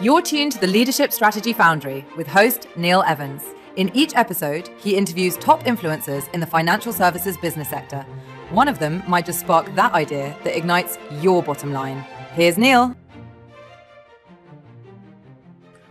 You're tuned to the Leadership Strategy Foundry with host Neil Evans. In each episode, he interviews top influencers in the financial services business sector. One of them might just spark that idea that ignites your bottom line. Here's Neil.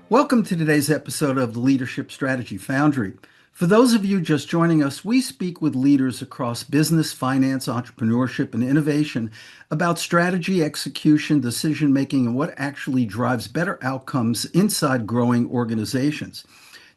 Welcome to today's episode of the Leadership Strategy Foundry. For those of you just joining us, we speak with leaders across business, finance, entrepreneurship, and innovation about strategy, execution, decision-making, and what actually drives better outcomes inside growing organizations.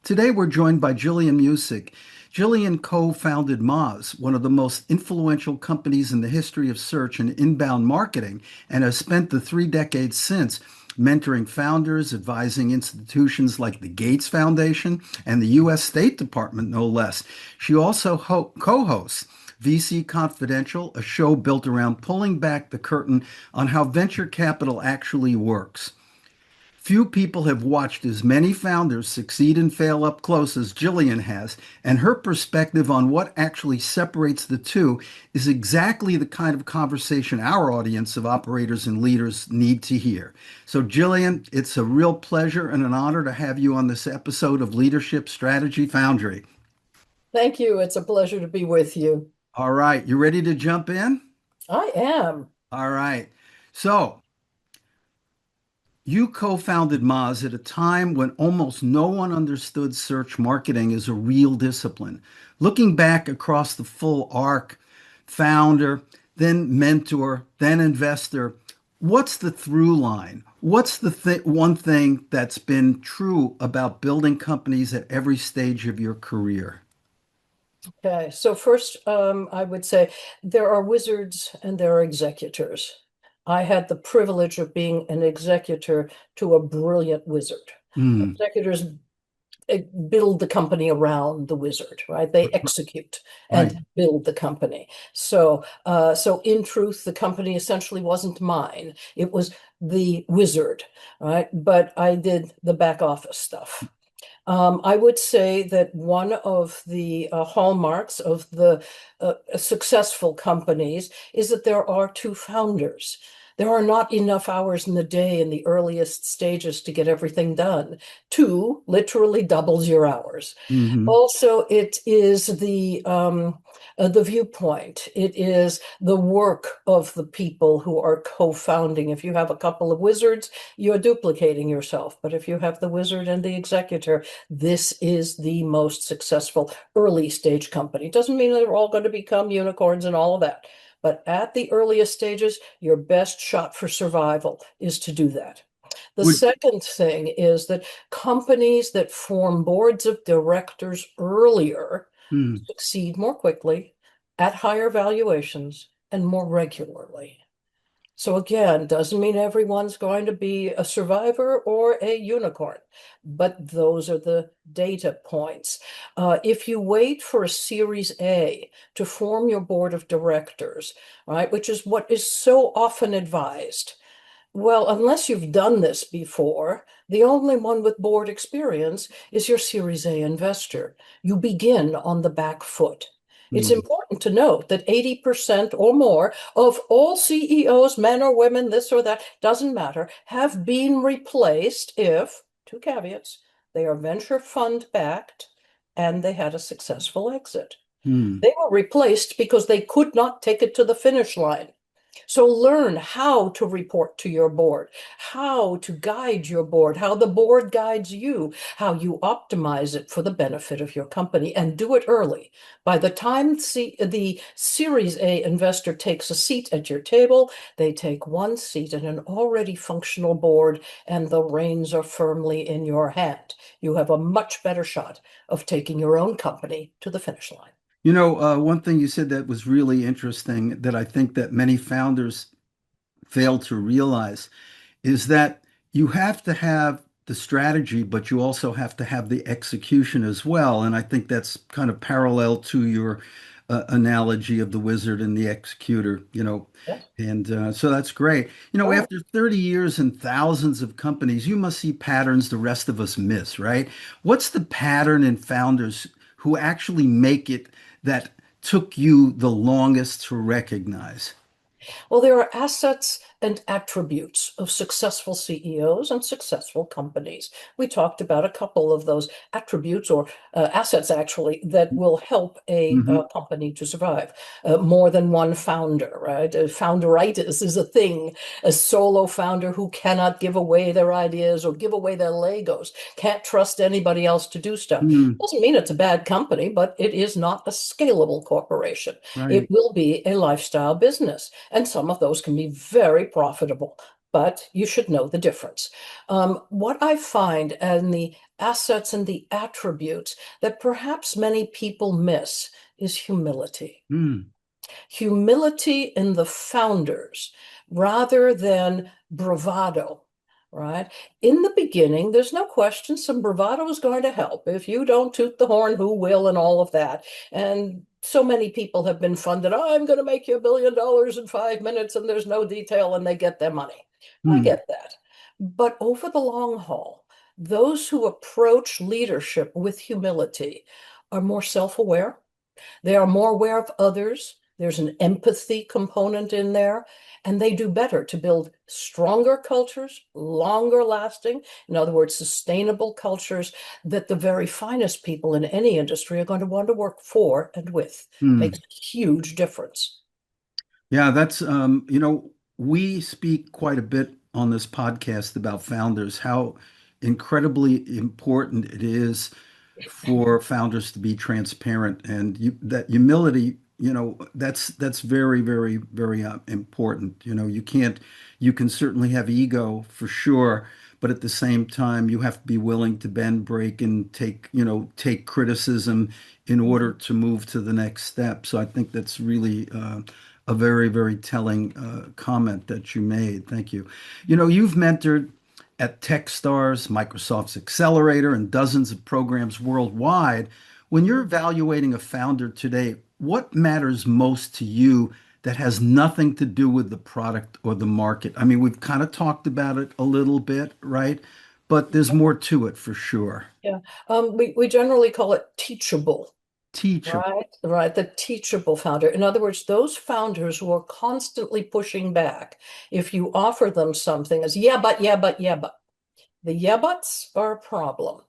Today, we're joined by Gillian Muessig. Gillian co-founded Moz, one of the most influential companies in the history of search and inbound marketing, and has spent the 3 decades since mentoring founders, advising institutions like the Gates Foundation and the U.S. State Department, no less. She also co-hosts VC Confidential, a show built around pulling back the curtain on how venture capital actually works. Few people have watched as many founders succeed and fail up close as Gillian has, and her perspective on what actually separates the two is exactly the kind of conversation our audience of operators and leaders need to hear. So, Gillian, it's a real pleasure and an honor to have you on this episode of Leadership Strategy Foundry. Thank you. It's a pleasure to be with you. All right, you ready to jump in? I am. All right. So, you co-founded Moz at a time when almost no one understood search marketing as a real discipline. Looking back across the full arc, founder, then mentor, then investor, what's the through line? What's the one thing that's been true about building companies at every stage of your career? Okay, so first, I would say there are wizards and there are executors. I had the privilege of being an executor to a brilliant wizard. Mm, Executors build the company around the wizard, right? They execute right. and build the company. So in truth, the company essentially wasn't mine. It was the wizard, right? But I did the back office stuff. I would say that one of the hallmarks of the successful companies is that there are two founders. There are not enough hours in the day in the earliest stages to get everything done. Two literally doubles your hours. Hmm. Also, it is the viewpoint. It is the work of the people who are co-founding. If you have a couple of wizards, you're duplicating yourself. But if you have the wizard and the executor, this is the most successful early stage company. Doesn't mean they're all going to become unicorns and all of that. But at the earliest stages, your best shot for survival is to do that. The Would, second thing is that companies that form boards of directors earlier mm. succeed more quickly, at higher valuations, and more regularly. So again, doesn't mean everyone's going to be a survivor or a unicorn, but those are the data points. If you wait for a Series A to form your board of directors, right, which is what is so often advised, well, unless you've done this before, the only one with board experience is your Series A investor. You begin on the back foot. It's Mm. important to note that 80% or more of all CEOs, men or women, this or that, doesn't matter, have been replaced if, two caveats, they are venture fund backed and they had a successful exit. Mm. They were replaced because they could not take it to the finish line. So learn how to report to your board, how to guide your board, how the board guides you, how you optimize it for the benefit of your company, and do it early. By the time the Series A investor takes a seat at your table, they take one seat at an already functional board, and the reins are firmly in your hand. You have a much better shot of taking your own company to the finish line. One thing you said that was really interesting that I think that many founders fail to realize is that you have to have the strategy, but you also have to have the execution as well. And I think that's kind of parallel to your analogy of the wizard and the executor, Yes. and so that's great. Oh. After 30 years and thousands of companies, you must see patterns the rest of us miss, right? What's the pattern in founders who actually make it that took you the longest to recognize? Well, there are assets and attributes of successful CEOs and successful companies. We talked about a couple of those attributes or assets actually that will help a Hmm. company to survive. More than one founder, right? Founderitis is a thing. A solo founder who cannot give away their ideas or give away their Legos, can't trust anybody else to do stuff. Mm, Doesn't mean it's a bad company, but it is not a scalable corporation. It right. will be a lifestyle business, and some of those can be very profitable, but you should know the difference. What I find in the assets and the attributes that perhaps many people miss is humility. Mm, Humility in the founders rather than bravado, right? In the beginning, there's no question some bravado is going to help. If you don't toot the horn, who will, and all of that. And so many people have been funded. Oh, I'm going to make you $1 billion in 5 minutes, and there's no detail, and they get their money. I mm, get that. But over the long haul, those who approach leadership with humility are more self-aware. They are more aware of others. There's an empathy component in there, and they do better to build stronger cultures, longer lasting, in other words, sustainable cultures that the very finest people in any industry are going to want to work for and with. Makes mm. a huge difference. Yeah, that's, we speak quite a bit on this podcast about founders, how incredibly important it is for founders to be transparent and that humility, that's very, very, very important. You can certainly have ego for sure, but at the same time, you have to be willing to bend, break, and take criticism in order to move to the next step. So I think that's really a very, very telling comment that you made. Thank you. You've mentored at Techstars, Microsoft's Accelerator, and dozens of programs worldwide. When you're evaluating a founder today, what matters most to you that has nothing to do with the product or the market? I mean, we've kind of talked about it a little bit, right? But there's more to it for sure. Yeah. We generally call it teachable. Teachable. Right, right. The teachable founder. In other words, those founders who are constantly pushing back. If you offer them something as, yeah, but, yeah, but, yeah, but. The yeah buts are a problem.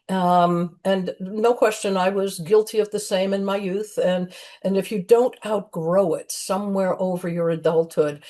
And no question, I was guilty of the same in my youth. And if you don't outgrow it somewhere over your adulthood,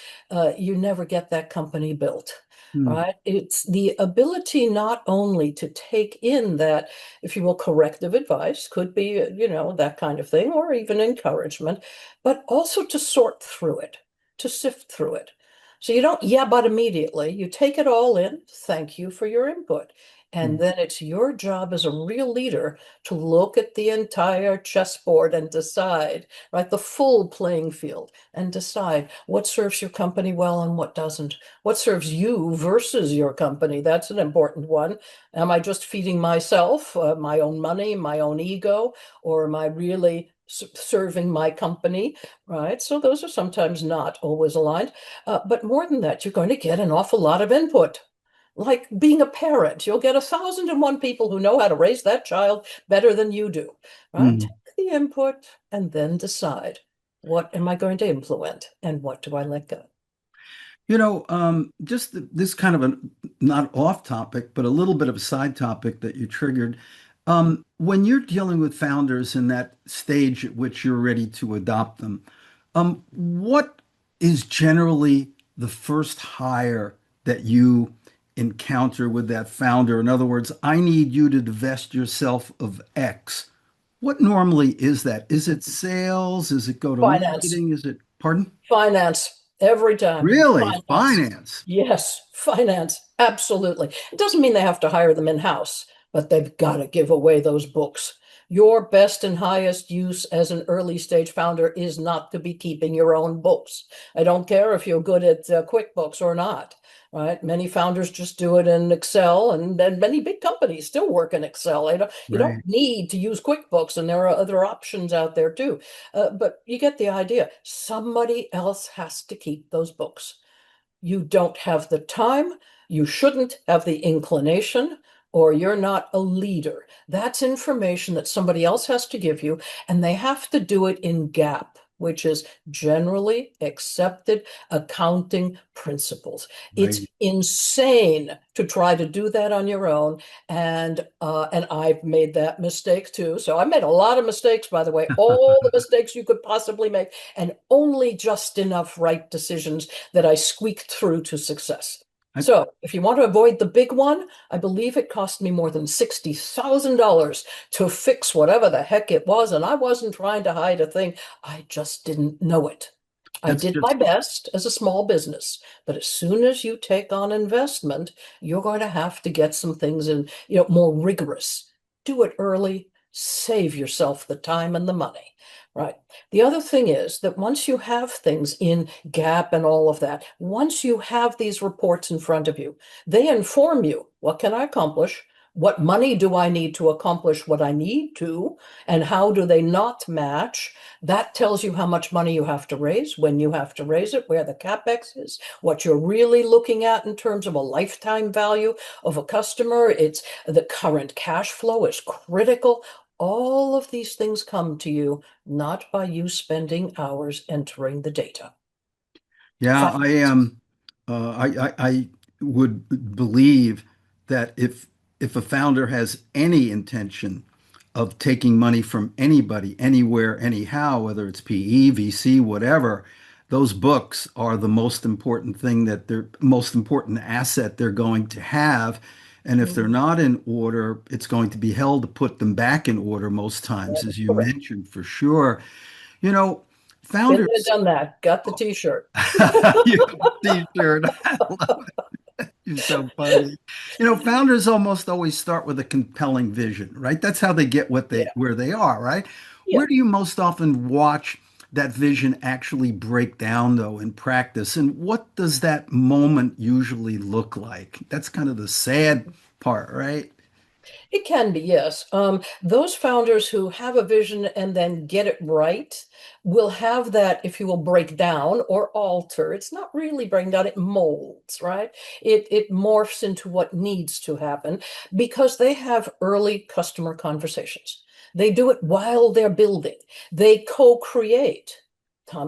you never get that company built. Hmm. Right? It's the ability not only to take in that, if you will, corrective advice, could be, that kind of thing, or even encouragement, but also to sort through it, to sift through it. So you don't yeah, but immediately. You take it all in. Thank you for your input. And then it's your job as a real leader to look at the entire chessboard and decide, right, the full playing field, and decide what serves your company well and what doesn't. What serves you versus your company? That's an important one. Am I just feeding myself, my own money, my own ego, or am I really serving my company? Right. So those are sometimes not always aligned. But more than that, you're going to get an awful lot of input. Like being a parent, you'll get 1,001 people who know how to raise that child better than you do. Right? Hmm. Take the input and then decide, what am I going to implement and what do I let go? Just this kind of a not off topic, but a little bit of a side topic that you triggered. When you're dealing with founders in that stage at which you're ready to adopt them, what is generally the first hire that you encounter with that founder? In other words, I need you to divest yourself of X. What normally is that? Is it sales? Is it go to Finance. marketing? Is it, pardon? Finance every time. Really? Finance. Finance? Yes, finance. Absolutely. It doesn't mean they have to hire them in-house, but they've got to give away those books. Your best and highest use as an early stage founder is not to be keeping your own books. I don't care if you're good at QuickBooks or not, right? Many founders just do it in Excel, and many big companies still work in Excel. You don't Right. need to use QuickBooks, and there are other options out there too. But you get the idea. Somebody else has to keep those books. You don't have the time, you shouldn't have the inclination, or you're not a leader. That's information that somebody else has to give you, and they have to do it in GAAP. which is generally accepted accounting principles. It's Right. insane to try to do that on your own. And I've made that mistake too. So I made a lot of mistakes, by the way, all the mistakes you could possibly make, and only just enough right decisions that I squeaked through to success. I, So if you want to avoid the big one, I believe it cost me more than $60,000 to fix whatever the heck it was. And I wasn't trying to hide a thing. I just didn't know it. I that's did my just best as a small business, but as soon as you take on investment, you're going to have to get some things in, more rigorous. Do it early, save yourself the time and the money. Right. The other thing is that once you have things in gap and all of that, once you have these reports in front of you, they inform you, what can I accomplish? What money do I need to accomplish what I need to? And how do they not match? That tells you how much money you have to raise, when you have to raise it, where the capex is, what you're really looking at in terms of a lifetime value of a customer. It's the current cash flow is critical. All of these things come to you not by you spending hours entering the data. Yeah, I Finance. am. I would believe that if a founder has any intention of taking money from anybody, anywhere, anyhow, whether it's PE, VC, whatever, those books are the most important thing that they're most important asset they're going to have. And if they're Mhm. not in order, it's going to be hell to put them back in order most times, That is as you correct. mentioned, for sure. You know, Been there, founders. done that. Got the t-shirt. You have a t-shirt. I love it. You're so funny. Founders almost always start with a compelling vision, right? That's how they get what they Yeah. where they are, right? Yeah. Where do you most often watch that vision actually break down though in practice? And what does that moment usually look like? That's kind of the sad part, right? It can be, yes. Those founders who have a vision and then get it right will have that, if you will, break down or alter. It's not really breaking down, it molds, right? It morphs into what needs to happen because they have early customer conversations. They do it while they're building. They co-create.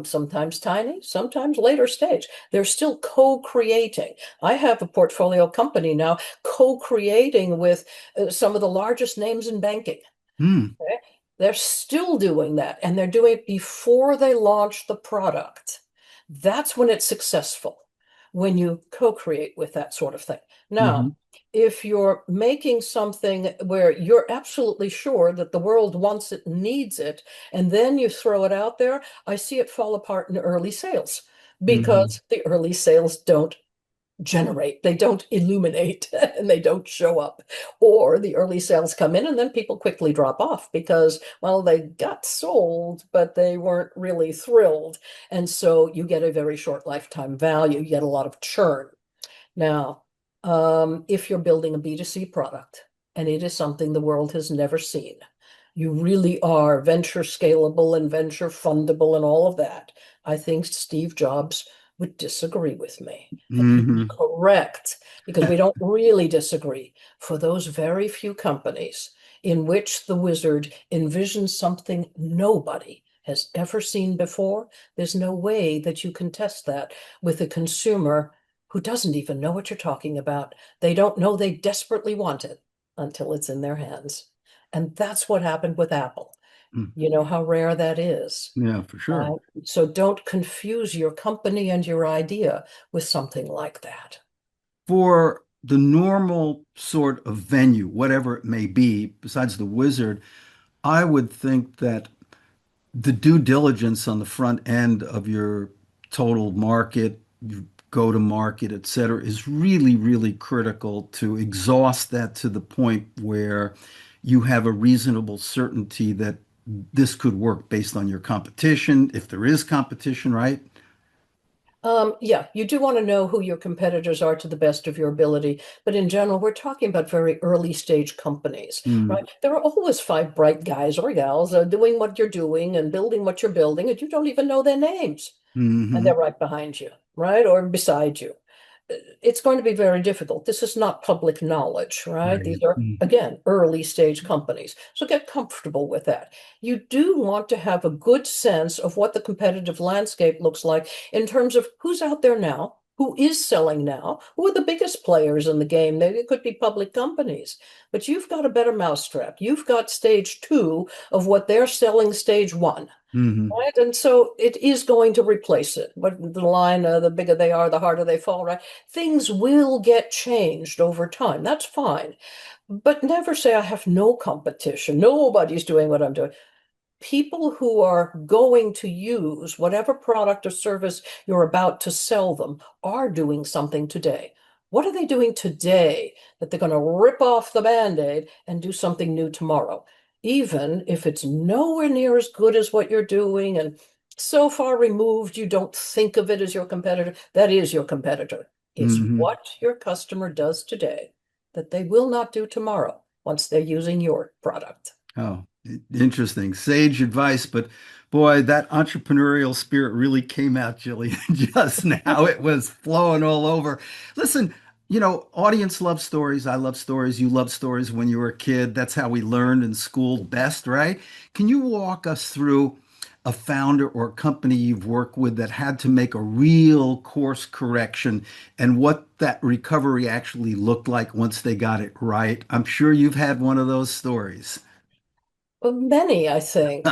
Sometimes tiny, sometimes later stage. They're still co-creating. I have a portfolio company now co-creating with some of the largest names in banking. Hmm. Okay? They're still doing that, and they're doing it before they launch the product. That's when it's successful, when you co-create with that sort of thing. Hmm. Now, if you're making something where you're absolutely sure that the world wants it, needs it, and then you throw it out there, I see it fall apart in early sales Hmm. because the early sales don't generate, they don't illuminate, and they don't show up. Or the early sales come in and then people quickly drop off because, well, they got sold, but they weren't really thrilled. And so you get a very short lifetime value, you get a lot of churn. Now, if you're building a B2C product and it is something the world has never seen, you really are venture scalable and venture fundable and all of that. I think Steve Jobs would disagree with me, and he'd be Hmm. correct because we don't really disagree. For those very few companies in which the wizard envisions something nobody has ever seen before, there's no way that you can test that with a consumer who doesn't even know what you're talking about. They don't know they desperately want it until it's in their hands. And that's what happened with Apple. You know how rare that is. Yeah, for sure. So don't confuse your company and your idea with something like that. For the normal sort of venue, whatever it may be, besides the Wizard, I would think that the due diligence on the front end of your total market, your go to market, et cetera, is really, really critical to exhaust that to the point where you have a reasonable certainty that this could work based on your competition, if there is competition, right? Yeah, you do want to know who your competitors are to the best of your ability. But in general, we're talking about very early stage companies, right? There are always five bright guys or gals doing what you're doing and building what you're building, and you don't even know their names. And Mm-hmm. they're right behind you, right? Or beside you. it's going to be very difficult. This is not public knowledge, right? These Right. are, Mm. again, early stage companies. So get comfortable with that. You do want to have a good sense of what the competitive landscape looks like in terms of who's out there now, who is selling now, who are the biggest players in the game. Maybe it could be public companies, but you've got a better mousetrap. You've got stage two of what they're selling stage one. Hmm. Right. And so it is going to replace it. But the line, the bigger they are, the harder they fall, right? Things will get changed over time. That's fine. But never say I have no competition. Nobody's doing what I'm doing. People who are going to use whatever product or service you're about to sell them are doing something today. What are they doing today that they're going to rip off the Band-Aid and do something new tomorrow? Even if it's nowhere near as good as what you're doing and so far removed, you don't think of it as your competitor. That is your competitor. It's Hmm. what your customer does today that they will not do tomorrow once they're using your product. Oh, interesting. Sage advice, but boy, that entrepreneurial spirit really came out, Jillian, just now. It was flowing all over. Listen, audience loves stories. I love stories. You love stories when you were a kid. That's how we learned and schooled best, right? Can you walk us through a founder or a company you've worked with that had to make a real course correction and what that recovery actually looked like once they got it right? I'm sure you've had one of those stories. Well, many, I think,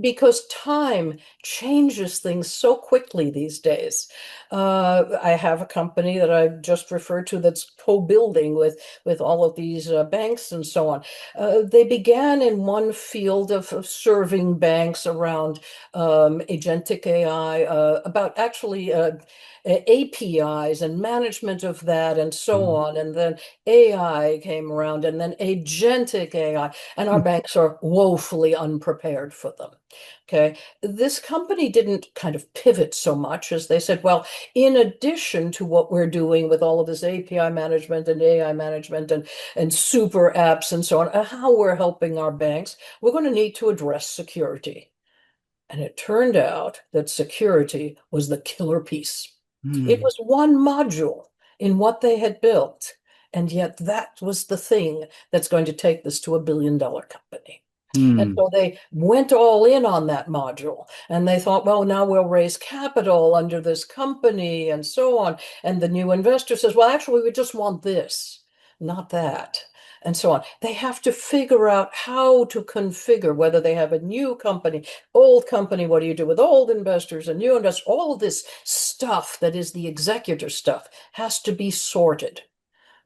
because time changes things so quickly these days. I have a company that I just referred to that's co-building with all of these banks and so on. They began in one field of serving banks around agentic AI, about actually APIs and management of that and so Mm. on. And then AI came around, and then agentic AI, and our banks are woefully unprepared for them. Okay. This company didn't kind of pivot so much as they said, well, in addition to what we're doing with all of this API management and AI management and super apps and so on, how we're helping our banks, we're going to need to address security. And it turned out that security was the killer piece. It Mm. was one module in what they had built. And yet that was the thing that's going to take this to $1 billion company. And Mm. so they went all in on that module and they thought, well, now we'll raise capital under this company and so on. And the new investor says, well, actually, we just want this, not that. And so on. They have to figure out how to configure whether they have a new company, old company. What do you do with old investors and new investors? All this stuff that is the executor stuff has to be sorted,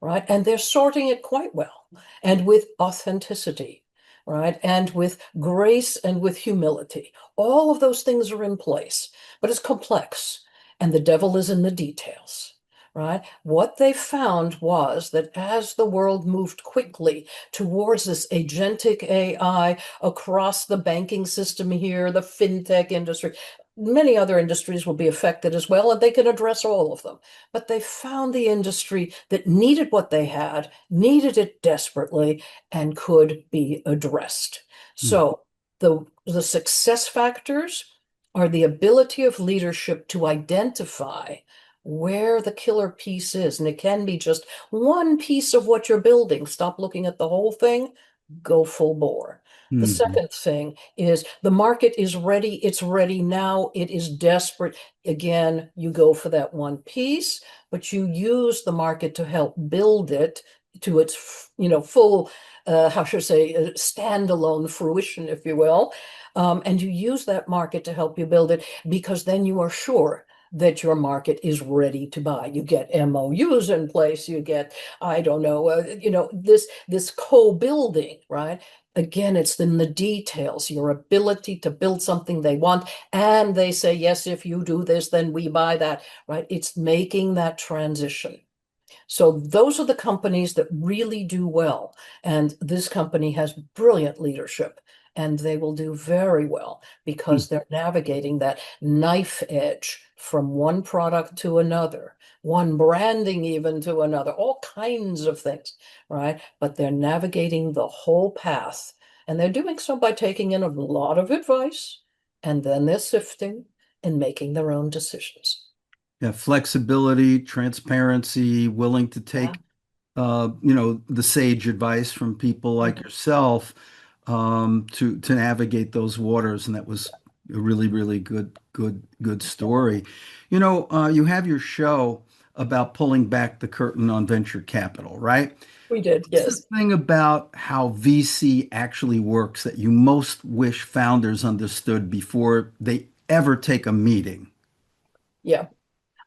right? And they're sorting it quite well and with authenticity, right? And with grace and with humility. All of those things are in place, but it's complex and the devil is in the details. Right? What they found was that as the world moved quickly towards this agentic AI across the banking system here, the fintech industry, many other industries will be affected as well, and they can address all of them. But they found the industry that needed what they had, needed it desperately, and could be addressed. Mm. So the success factors are the ability of leadership to identify where the killer piece is. And it can be just one piece of what you're building. Stop looking at the whole thing, go full bore. The Mhm. second thing is the market is ready. It's ready now. It is desperate. Again, you go for that one piece, but you use the market to help build it to its, full, how should I say, standalone fruition, if you will. And you use that market to help you build it because then you are sure that your market is ready to buy. You get MOUs in place. You get, I don't know, this co-building, right? Again, it's in the details, your ability to build something they want. And they say, yes, if you do this, then we buy that, right? It's making that transition. So those are the companies that really do well. And this company has brilliant leadership. And they will do very well Mm. because they're navigating that knife edge from one product to another, one branding even to another, all kinds of things, right? But they're navigating the whole path. And they're doing so by taking in a lot of advice, and then they're sifting and making their own decisions. Yeah, flexibility, transparency, willing to Yeah. take the sage advice from people like Mhm. yourself to navigate those waters, and that was a really, really good story. You have your show about pulling back the curtain on venture capital, right? We did, What's the yes. thing about how VC actually works that you most wish founders understood before they ever take a meeting? Yeah.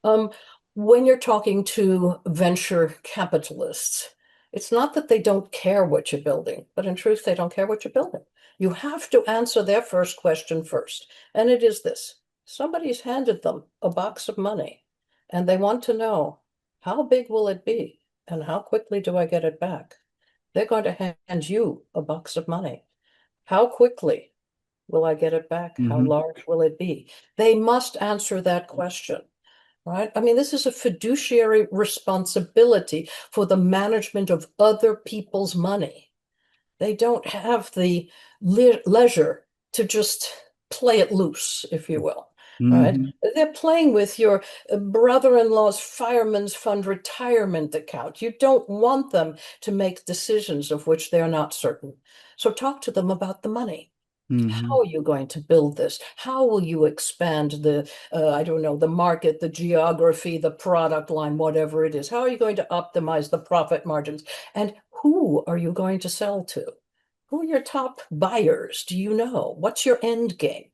Um, when you're talking to venture capitalists, it's not that they don't care what you're building, but in truth, they don't care what you're building. You have to answer their first question first. And it is this: somebody's handed them a box of money, and they want to know, how big will it be? And how quickly do I get it back? They're going to hand you a box of money. How quickly will I get it back? How Hmm. large will it be? They must answer that question. Right? I mean, this is a fiduciary responsibility for the management of other people's money. They don't have the leisure to just play it loose, if you will. Right? Hmm. They're playing with your brother-in-law's fireman's fund retirement account. You don't want them to make decisions of which they're not certain. So talk to them about the money. Hmm. How are you going to build this? How will you expand I don't know, the market, the geography, the product line, whatever it is? How are you going to optimize the profit margins? And who are you going to sell to? Who are your top buyers? Do you know? What's your end game?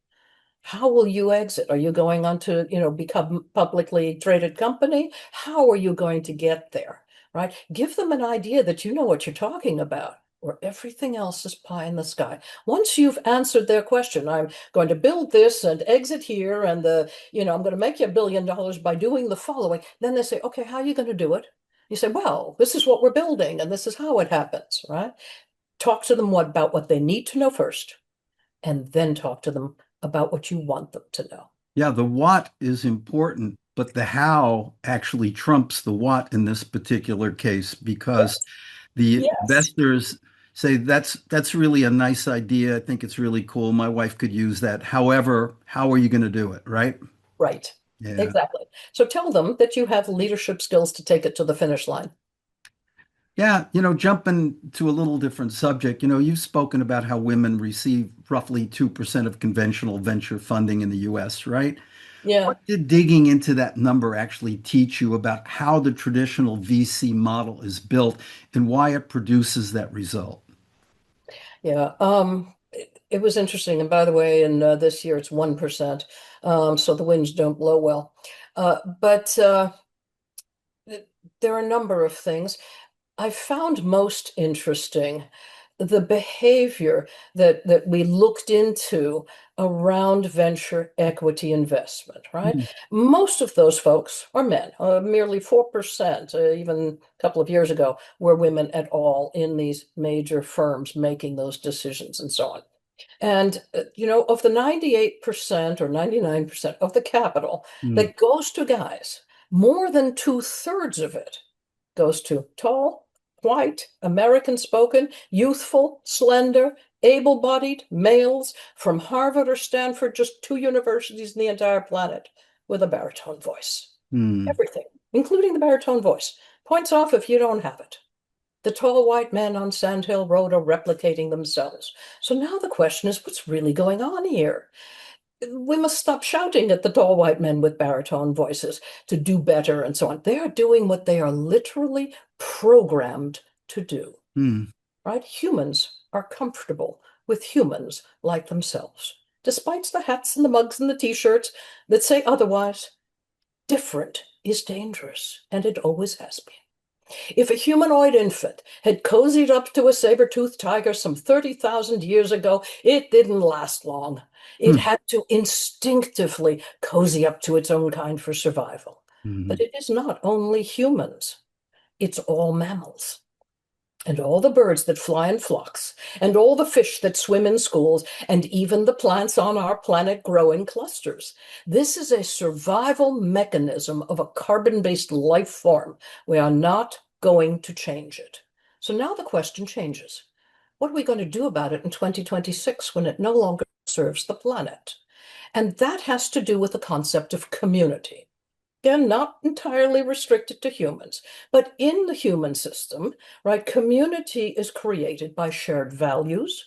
How will you exit? Are you going on to, become publicly traded company? How are you going to get there? Right? Give them an idea that you know what you're talking about, or everything else is pie in the sky. Once you've answered their question, I'm going to build this and exit here, and I'm going to make you $1 billion by doing the following. Then they say, okay, how are you going to do it? You say, well, this is what we're building, and this is how it happens, right? Talk to them about what they need to know first, and then talk to them about what you want them to know. Yeah, the what is important, but the how actually trumps the what in this particular case because Yes. the Yes. investors say that's really a nice idea. I think it's really cool. My wife could use that. However, how are you going to do it, right? Right. Yeah. Exactly. So tell them that you have leadership skills to take it to the finish line. Yeah, jumping to a little different subject, you've spoken about how women receive roughly 2% of conventional venture funding in the US, right? Yeah. What did digging into that number actually teach you about how the traditional VC model is built and why it produces that result? Yeah. It was interesting. And by the way, in this year it's 1%. So the winds don't blow well. But there are a number of things. I found most interesting the behavior that we looked into around venture equity investment, right? Hmm. Most of those folks are men. Merely 4%, even a couple of years ago, were women at all in these major firms making those decisions and so on. And, of the 98% or 99% of the capital Hmm. that goes to guys, more than two-thirds of it goes to tall, white, American spoken, youthful, slender, able bodied males from Harvard or Stanford, just two universities in the entire planet, with a baritone voice. Hmm. Everything, including the baritone voice, points off if you don't have it. The tall white men on Sand Hill Road are replicating themselves. So now the question is, what's really going on here? We must stop shouting at the tall white men with baritone voices to do better and so on. They are doing what they are literally programmed to do, Hmm. right? Humans are comfortable with humans like themselves, despite the hats and the mugs and the t-shirts that say otherwise. Different is dangerous, and it always has been. If a humanoid infant had cozied up to a saber-toothed tiger some 30,000 years ago, it didn't last long. It Hmm. had to instinctively cozy up to its own kind for survival. Hmm. But it is not only humans, it's all mammals. And all the birds that fly in flocks, and all the fish that swim in schools, and even the plants on our planet grow in clusters. This is a survival mechanism of a carbon-based life form. We are not going to change it. So now the question changes. What are we going to do about it in 2026 when it no longer serves the planet? And that has to do with the concept of community. Again, not entirely restricted to humans, but in the human system, right, community is created by shared values,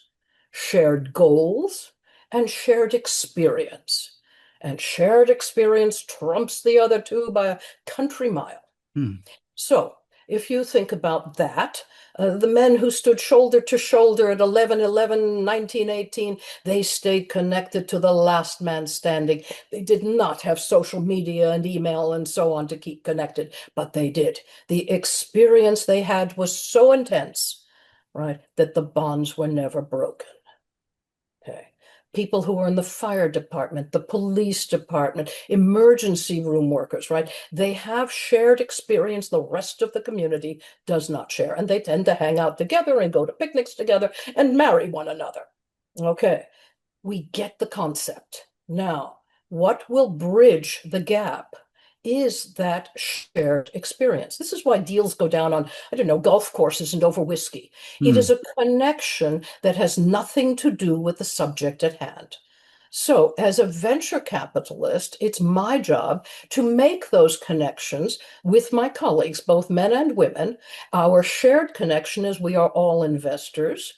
shared goals, and shared experience. And shared experience trumps the other two by a country mile. Hmm. So, if you think about that, the men who stood shoulder to shoulder at 11/11, 1918, they stayed connected to the last man standing. They did not have social media and email and so on to keep connected, but they did. The experience they had was so intense, right, that the bonds were never broken. Okay. People who are in the fire department, the police department, emergency room workers, right? They have shared experience the rest of the community does not share. And they tend to hang out together and go to picnics together and marry one another. Okay. We get the concept. Now, what will bridge the gap is that shared experience. This is why deals go down on, I don't know, golf courses and over whiskey. It is Hmm. a connection that has nothing to do with the subject at hand. So, as a venture capitalist, it's my job to make those connections with my colleagues, both men and women. Our shared connection is we are all investors,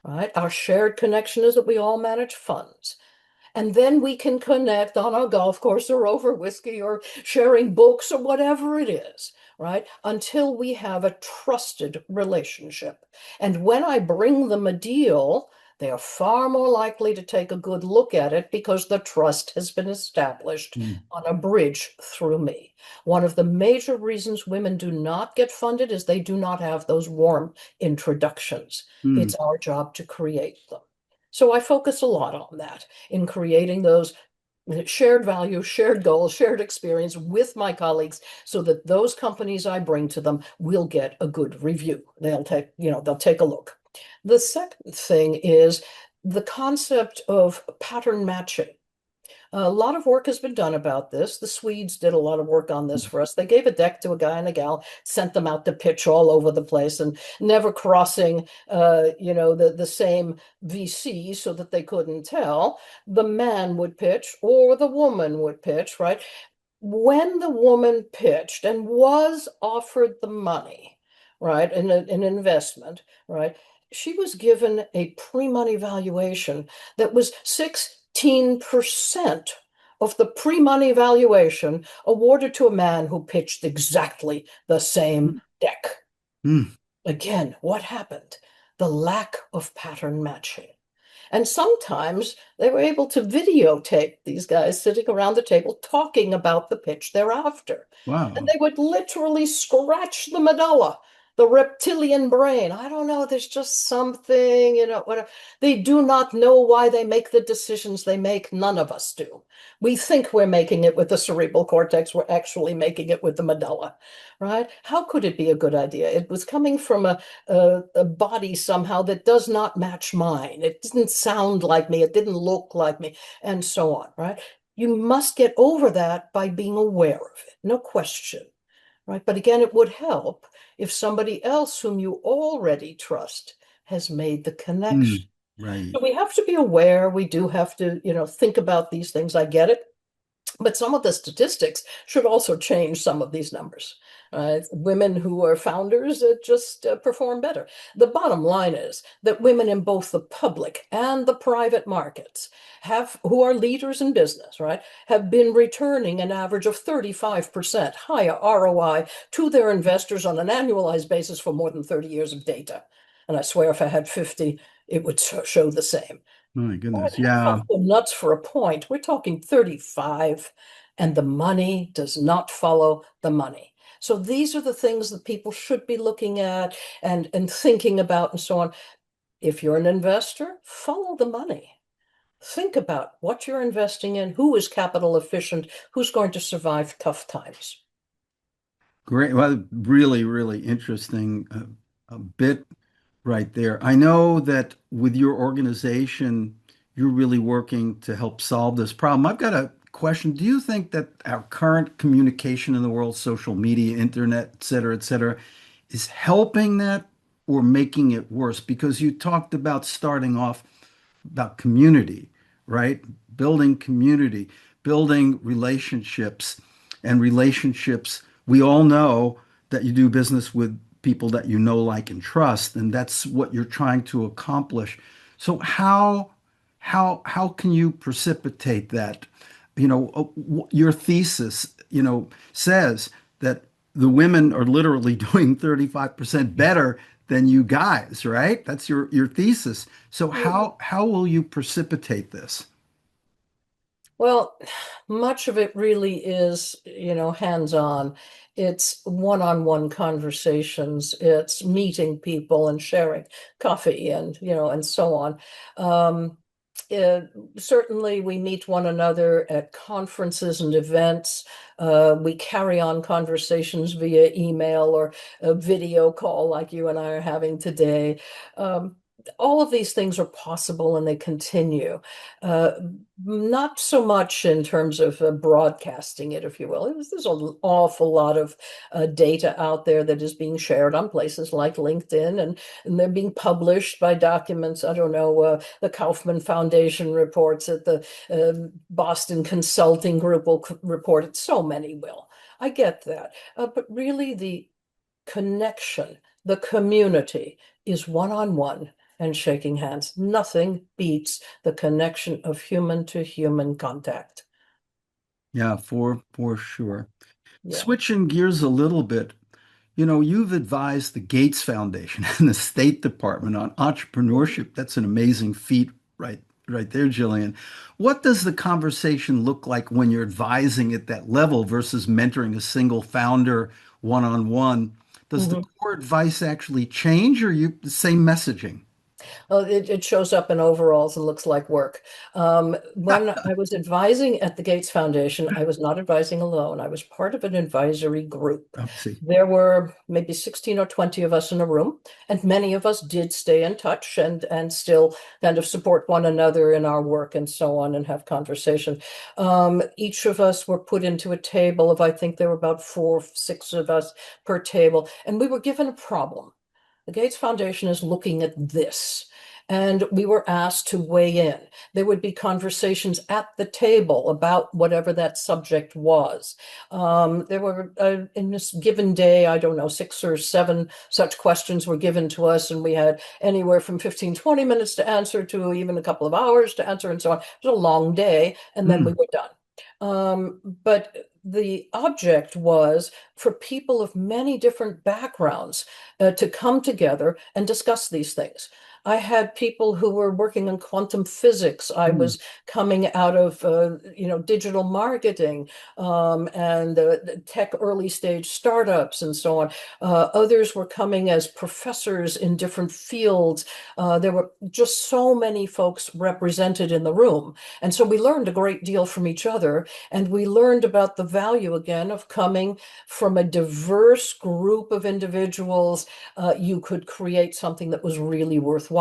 right? Our shared connection is that we all manage funds. And then we can connect on a golf course or over whiskey or sharing books or whatever it is, right? Until we have a trusted relationship. And when I bring them a deal, they are far more likely to take a good look at it because the trust has been established Hmm. on a bridge through me. One of the major reasons women do not get funded is they do not have those warm introductions. Hmm. It's our job to create them. So I focus a lot on that in creating those shared values, shared goals, shared experience with my colleagues so that those companies I bring to them will get a good review. They'll take a look. The second thing is the concept of pattern matching. A lot of work has been done about this. The Swedes did a lot of work on this for us. They gave a deck to a guy and a gal, sent them out to pitch all over the place and never crossing, the same VC so that they couldn't tell. The man would pitch or the woman would pitch, right? When the woman pitched and was offered the money, right, an investment, right, she was given a pre-money valuation that was 16% of the pre-money valuation awarded to a man who pitched exactly the same deck. Hmm. Again, what happened? The lack of pattern matching. And sometimes they were able to videotape these guys sitting around the table talking about the pitch thereafter. And Wow. they would literally scratch the medulla, the reptilian brain. I don't know, there's just something, whatever. They do not know why they make the decisions they make. None of us do. We think we're making it with the cerebral cortex. We're actually making it with the medulla, right? How could it be a good idea? It was coming from a body somehow that does not match mine. It didn't sound like me. It didn't look like me, and so on, right? You must get over that by being aware of it, no question, right? But again, it would help if somebody else whom you already trust has made the Hmm. connection. Right. So we have to be aware. We do have to, think about these things. I get it. But some of the statistics should also change some of these numbers. Women who are founders just perform better. The bottom line is that women in both the public and the private markets who are leaders in business, right, have been returning an average of 35% higher ROI to their investors on an annualized basis for more than 30 years of data. And I swear if I had 50, it would show the same. My Right, goodness. let's Yeah. not go nuts for a point. We're talking 35, and the money does not follow the money. So these are the things that people should be looking at and thinking about and so on. If you're an investor, follow the money. Think about what you're investing in, who is capital efficient, who's going to survive tough times. Great. Well, really, really interesting a bit right there. I know that with your organization, you're really working to help solve this problem. I've got a question. Do you think that our current communication in the world, social media, internet, et cetera, is helping that or making it worse? Because you talked about starting off about community, right? Building community, building relationships. and relationships. We all know that you do business with people that you know, like, and trust, and that's what you're trying to accomplish. So how can you precipitate that? Your thesis, says that the women are literally doing 35% better than you guys, right? That's your thesis. So how will you precipitate this? Well, much of it really is, hands-on. It's one-on-one conversations. It's meeting people and sharing coffee and, and so on. Um, uh, Certainly, we meet one another at conferences and events. We carry on conversations via email or a video call like you and I are having today. Um, all of these things are possible and they continue. Uh, Not so much in terms of broadcasting it, if you will. There's an awful lot of data out there that is being shared on places like LinkedIn, and they're being published by documents. I don't know, the Kaufman Foundation reports it, the Boston Consulting Group will report it. So many will. I get that. But really, the connection, the community is one-on-one and shaking hands. Nothing beats the connection of human to human contact. Yeah, for sure. Yeah. Switching gears a little bit, you've advised the Gates Foundation and the State Department on entrepreneurship. That's an amazing feat, right there, Gillian. What does the conversation look like when you're advising at that level versus mentoring a single founder one-on-one? Does the Mhm. core advice actually change, or you the same messaging? Oh, it shows up in overalls and looks like work. When I was advising at the Gates Foundation, I was not advising alone. I was part of an advisory group. I see. There were maybe 16 or 20 of us in a room, and many of us did stay in touch and still kind of support one another in our work and so on and have conversation. Each of us were put into a table of, I think there were about 4, 6 of us per table, and we were given a problem. The Gates Foundation is looking at this. And we were asked to weigh in. There would be conversations at the table about whatever that subject was. There were, in this given day, I don't know, 6 or 7 such questions were given to us, and we had anywhere from 15, 20 minutes to answer to even a couple of hours to answer, and so on. It was a long day, and then we Hmm. were done. But the object was for people of many different backgrounds to come together and discuss these things. I had people who were working in quantum physics. I Hmm. was coming out of, digital marketing and tech early stage startups and so on. Others were coming as professors in different fields. There were just so many folks represented in the room. And so we learned a great deal from each other. And we learned about the value again of coming from a diverse group of individuals. You could create something that was really worthwhile.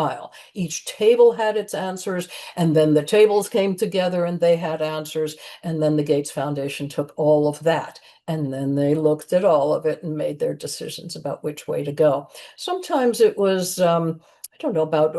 Each table had its answers, and then the tables came together and they had answers. And then the Gates Foundation took all of that. And then they looked at all of it and made their decisions about which way to go. Sometimes it was, I don't know about,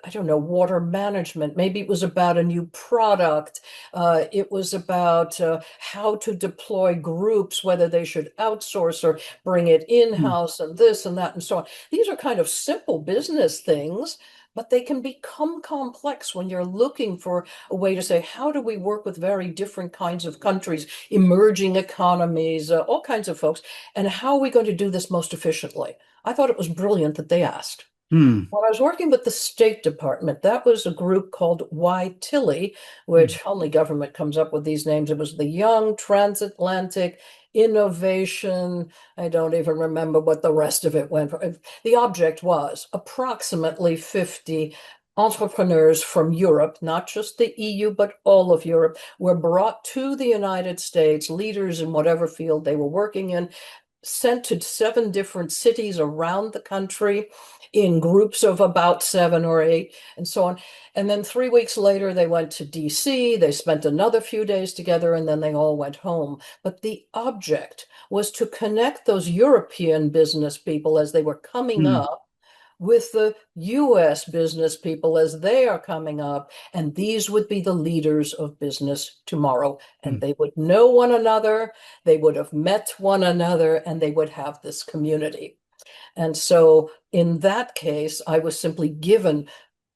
I don't know, water management. Maybe it was about a new product. It was about how to deploy groups, whether they should outsource or bring it Hmm. in-house and this and that and so on. These are kind of simple business things, but they can become complex when you're looking for a way to say, how do we work with very different kinds of countries, emerging economies, all kinds of folks, and how are we going to do this most efficiently? I thought it was brilliant that they asked. Hmm. When I was working with the State Department, that was a group called YTILI, Hmm. which only government comes up with these names. It was the Young Transatlantic Innovation. I don't even remember what the rest of it went for. The object was approximately 50 entrepreneurs from Europe, not just the EU, but all of Europe, were brought to the United States, leaders in whatever field they were working in, sent to 7 different cities around the country in groups of about 7 or 8 and so on. And then 3 weeks later, they went to DC. They spent another few days together and then they all went home. But the object was to connect those European business people as they were coming Hmm. up with the US business people as they are coming up, and these would be the leaders of business tomorrow. And Hmm. they would know one another, they would have met one another, and they would have this community. And so in that case, I was simply given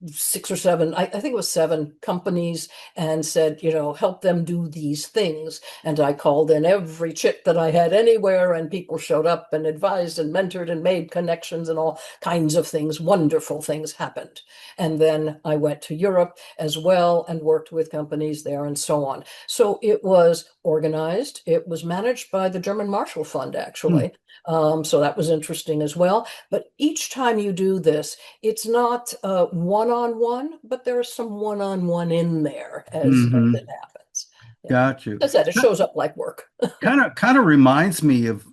six or seven, I think it was seven companies, and said, help them do these things. And I called in every chick that I had anywhere, and people showed up and advised and mentored and made connections, and all kinds of things. Wonderful things happened. And then I went to Europe as well and worked with companies there and so on. So it was organized. It was managed by the German Marshall Fund, Hmm. actually. So that was interesting as well. But each time you do this, it's not one-on-one, but there's some one-on-one in there as Hmm. it happens. Yeah. Got you. As I said, it shows up like work. Kind of reminds me of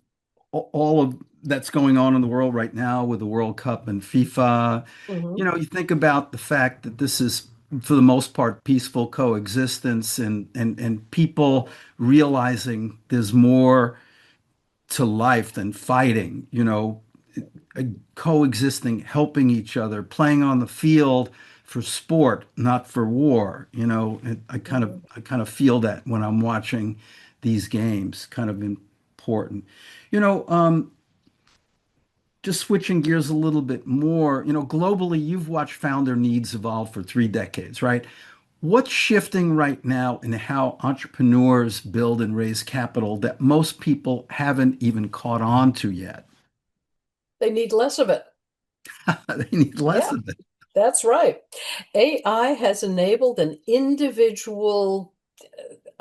all of that's going on in the world right now with the World Cup and FIFA. Mhm. You think about the fact that this is, for the most part, peaceful coexistence and people realizing there's more to life than fighting, coexisting, helping each other, playing on the field for sport, not for war. Mhm. I kind of feel that when I'm watching these games, kind of important. You know, um, just switching gears a little bit more, globally, you've watched founder needs evolve for 3 decades, right? What's shifting right now in how entrepreneurs build and raise capital that most people haven't even caught on to yet? They need less of it. They need less Yeah, of it. that's right. AI has enabled an individual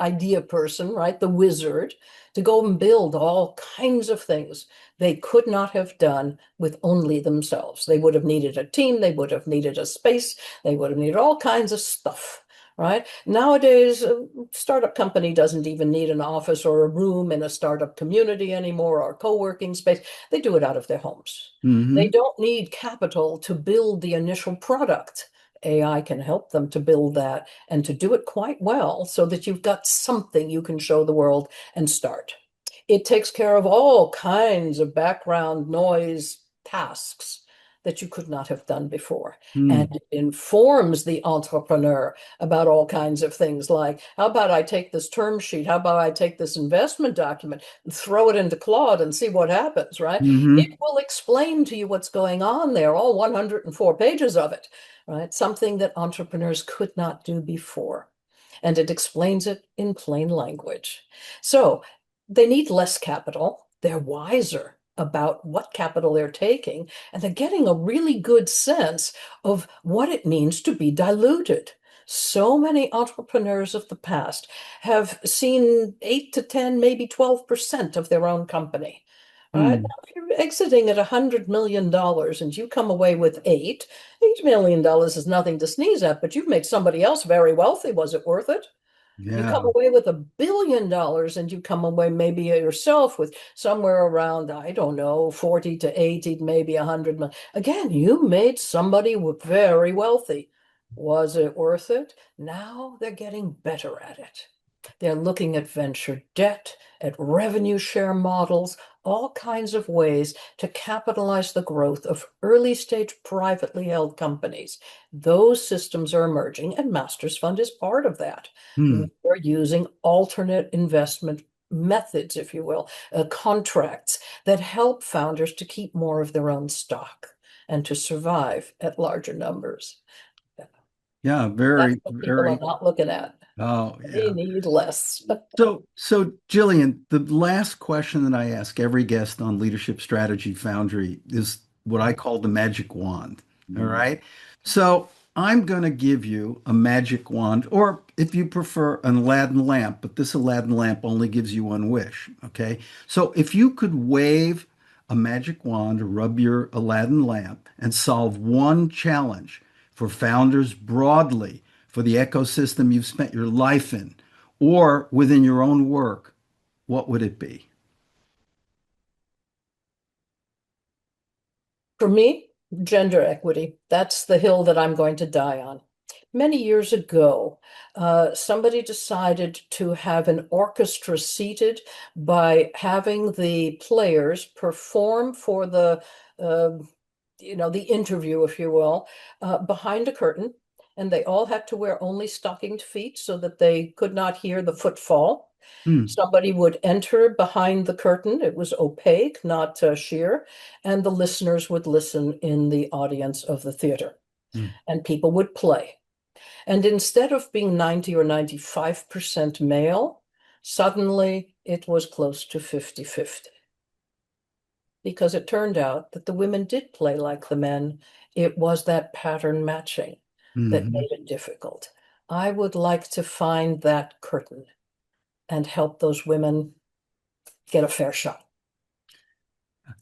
idea person, right, the wizard, to go and build all kinds of things they could not have done with only themselves. They would have needed a team, they would have needed a space, they would have needed all kinds of stuff. Right? Nowadays, a startup company doesn't even need an office or a room in a startup community anymore or co-working space. They do it out of their homes. They Hmm. don't need capital to build the initial product. AI can help them to build that and to do it quite well so that you've got something you can show the world and start. It takes care of all kinds of background noise tasks that you could not have done before. And Hmm. it informs the entrepreneur about all kinds of things like, how about I take this term sheet? How about I take this investment document and throw it into Claude and see what happens, right? It Hmm. will explain to you what's going on there, all 104 pages of it, right? Something that entrepreneurs could not do before. And it explains it in plain language. So they need less capital. They're wiser about what capital they're taking, and they're getting a really good sense of what it means to be diluted. So many entrepreneurs of the past have seen 8 to 10, maybe 12% of their own company. Right? Hmm. Now, if you're exiting at $100 million and you come away with $8 million is nothing to sneeze at, but you've made somebody else very wealthy. Was it worth it? You come Yeah. away with $1 billion and you come away maybe yourself with somewhere around, I don't know, 40 to 80, maybe 100 million. Again, you made somebody very wealthy. Was it worth it? Now they're getting better at it. They're looking at venture debt, at revenue share models, all kinds of ways to capitalize the growth of early stage privately held companies. Those systems are emerging, and Masters Fund is part of that. Hmm. We're using alternate investment methods, if you will, contracts that help founders to keep more of their own stock and to survive at larger numbers. Yeah. That's Very, what people are very. not looking at. Oh, They yeah. need less. So Jillian, the last question that I ask every guest on Leadership Strategy Foundry is what I call the magic wand. All right. So I'm going to give you a magic wand, or if you prefer, an Aladdin lamp, but this Aladdin lamp only gives you one wish. Okay. So if you could wave a magic wand or rub your Aladdin lamp and solve one challenge for founders broadly for the ecosystem you've spent your life in, or within your own work, what would it be? For me, gender equity, that's the hill that I'm going to die on. Many years ago, somebody decided to have an orchestra seated by having the players perform for the uh, the interview, if you will, behind a curtain. And they all had to wear only stockinged feet so that they could not hear the footfall. Mm, Somebody would enter behind the curtain. It was opaque, not sheer. And the listeners would listen in the audience of the theater. mm, And people would play. And instead of being 90 or 95% male, suddenly it was close to 50-50. Because it turned out that the women did play like the men. It was that pattern matching that mhm. made it difficult. I would like to find that curtain and help those women get a fair shot.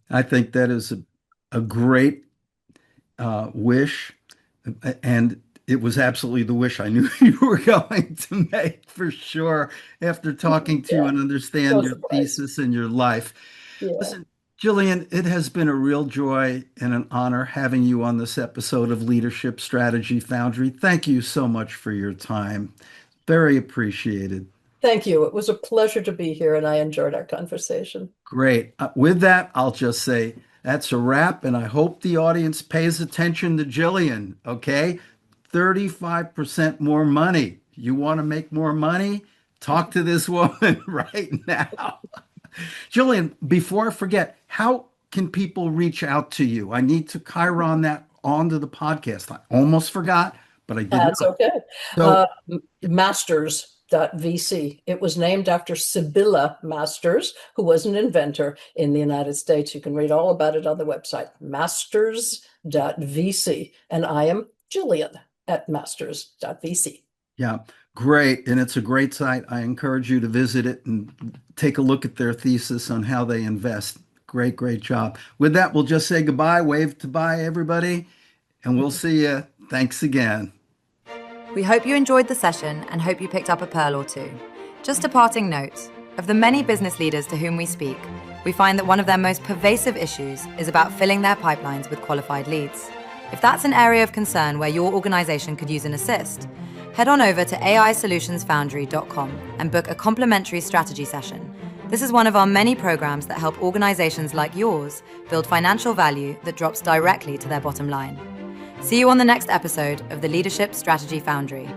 I think that is a great wish. And it was absolutely the wish I knew you were going to make for sure after talking to you Yeah, and no understand your surprise. thesis and your life. Yeah. Listen, Gillian, it has been a real joy and an honor having you on this episode of Leadership Strategy Foundry. Thank you so much for your time. Very appreciated. Thank you. It was a pleasure to be here, and I enjoyed our conversation. Great. With that, I'll just say that's a wrap, and I hope the audience pays attention to Jillian, okay? 35% more money. You want to make more money? Talk to this woman right now. Jillian, before I forget, how can people reach out to you? I need to Chiron that onto the podcast. I almost forgot, but I did That's not. okay. So, Masters.vc. It was named after Sibylla Masters, who was an inventor in the United States. You can read all about it on the website, masters.vc. And I am Gillian at masters.vc. yeah, great. And it's a great site. I encourage you to visit it and take a look at their thesis on how they invest. Great, great job. With that, we'll just say goodbye, wave to bye, everybody, and we'll see you. Thanks again. We hope you enjoyed the session and hope you picked up a pearl or two. Just a parting note, of the many business leaders to whom we speak, we find that one of their most pervasive issues is about filling their pipelines with qualified leads. If that's an area of concern where your organization could use an assist, head on over to aisolutionsfoundry.com and book a complimentary strategy session. This is one of our many programs that help organizations like yours build financial value that drops directly to their bottom line. See you on the next episode of the Leadership Strategy Foundry.